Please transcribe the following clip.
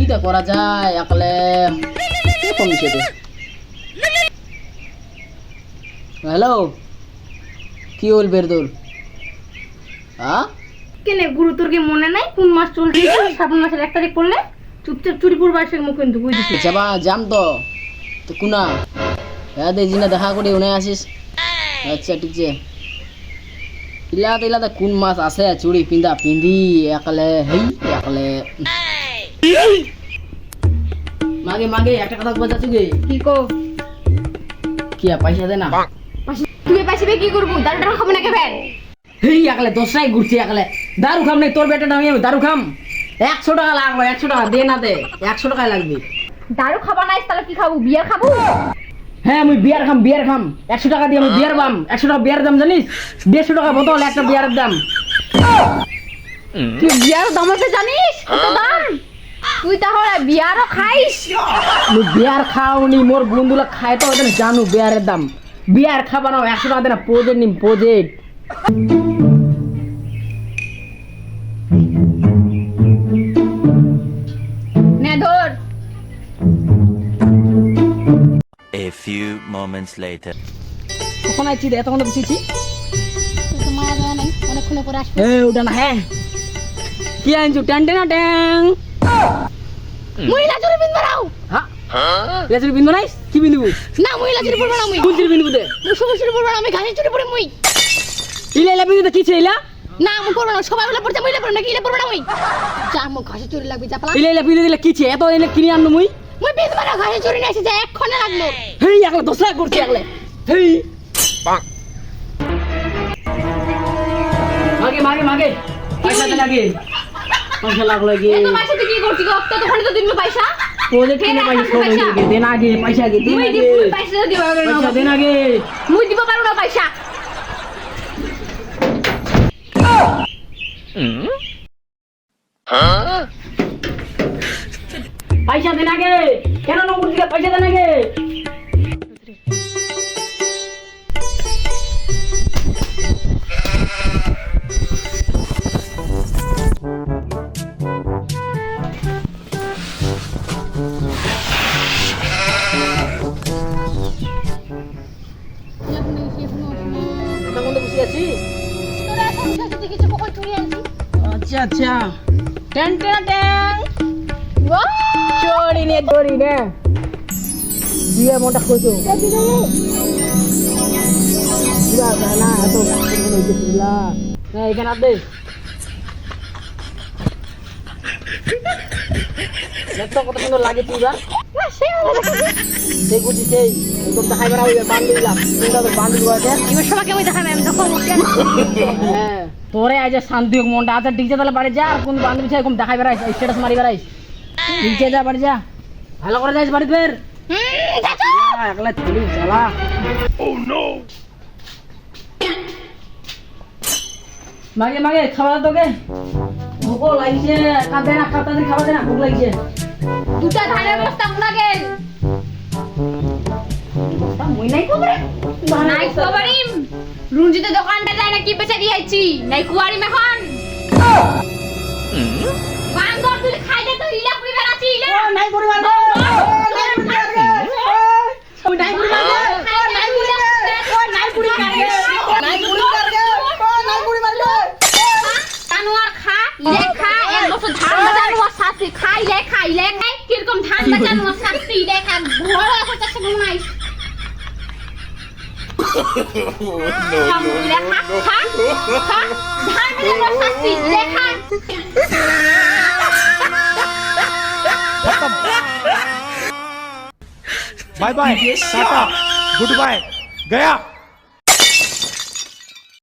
কিটা করা যায় একলে ফোন দিছে হ্যালো কি হল বেরদুল হ্যাঁ কেন গুরু তোর কি মনে নাই কোন মাস চলছে শ্রাবণ মাসের 1 তারিখ পড়লে চুপচাপ চুরিপুর বাসের মুখ কিন্তু কই দিছিস যাবা যাম তো তো কুনা হ্যাঁ দিনা দেখা করি উনি আসিস আচ্ছা ঠিক আছে ইলাতে কোন মাস আছে চুড়ি পিন্ধি একলে হেই একলে মাগে একটা কথা বলতে আছো কি কো কি পয়সা দে না তুই পাইছিবে কি করব দারুটা খাবো না কেবেন হেই একলে দশটাই ঘুরছি একলে দারু খাম নাই তোর বেটা আমি দারু খাম 100 টাকা লাগবে 100 টাকা দে না দে 100 টাকা লাগবে দারু খাবা নাই তাহলে কি খাবো বিয়ার খাবো হ্যাঁ আমি বিয়ার খাম 100 টাকা দিয়ে আমি বিয়ার বাম 100 টাকা বিয়ার দাম জানিস 150 টাকা বোতল একটা বিয়ারের দাম তুই বিয়ার দাম আছে জানিস কত দাম তুই তাহলে বিয়ারও খাইস আমি বিয়ার খাওনি মোর বন্ধুরা খায় তো ওদের জানু বিয়ারের দাম বিয়ার খাবা না 100 টাকা দে না প্রজেক্ট নিম প্রজেক্ট নে ধর A few moments later. কখন আইছি রে এতক্ষণ বসেছি তো মারা যায় নাই অনেকক্ষণ পরে আসবে এ ওটা না হ্যাঁ কি আনছো ট্যান ট্যাং মহিলা চুরি বিন মারাও হ্যাঁ লেজুরি বিন্দু নাইস কি বিন্দু না মহিলা চুরি পড়বা না মুই কোন চুরি বিন্দু দে মুই চুরি পড়বা না আমি ঘাসে চুরি পড়ে মুই ইলা বিন্দু কি ছেলা না মুই পড়বা না সবাই বলে পড়তে মহিলা পড়ে না কি ইলা পড়বা না মুই যা মুই ঘাসে চুরি লাগবে যা পালা ইলা বিন্দু দিলা কি ছে এত এনে কিনে আনলো মুই মুই বিন মারা ঘাসে চুরি নাইছে যা এক ক্ষণে লাগলো হেই একলা দোসরা করছি একলা হেই মাগে পয়সা দে লাগে পয়সা লাগলো গে এত পয়সা তুই কি করছিস গো তো তখন তো দিন পয়সা প্রজেক্ট কিনে পয়সা সব দে না গে পয়সা গে দে না গে পয়সা দিবা পয়সা দে না গে মুই দিব পারো না পয়সা পয়সা দে না গে কেন নম্বর দিকে পয়সা দে না গে আচ্ছা আচ্ছা ট্যান চড়ি নে দিয়ে মনটা খুঁজো না এত এখানে আর দে দেখতো কত সুন্দর লাগে চুড়া সেই গুছি সেই একদম দেখাই বেড়া হইবে বান্ধি দিলাম চিন্তা তো বান্ধি আছে এবার সবাইকে আমি দেখাবো আমি দেখো হ্যাঁ তোরে আজ শান্তি হোক মনটা আচ্ছা ঠিক আছে তাহলে বাড়ি যা আর কোন বান্ধবী ছাই এরকম দেখাই বেড়াইস স্ট্যাটাস মারি বেড়াইস ঠিক আছে যা বাড়ি যা ভালো করে যাইস বাড়ি ফের একলা চলি চালা মাগে খাওয়া তোকে ভোক লাগছে কাঁদে না খাতা দিয়ে খাওয়া দে না ভোক লাগছে দুটা ধানের বস্তা গুলা গেল মই নাই কবরে নাই কবারিম রুঞ্জিতে দোকানটা যায় না কি পেছে দিয়েছি নাই কুয়ারি মেখন বান্দর তুই খাই দে তো ইলা পুরি বেরাছি ইলা নাই করি মারবে ওই নাই করি মারবে নাই পুরি নাই পুরি কানুয়ার খা লেখা এক বছর ধান বাজানোর সাথে খাই লেখা কিরকম ধান বাজানোর সাথে লেখা ভয় হয়ে যাচ্ছে ঘুমাই bye bye tata good bye गया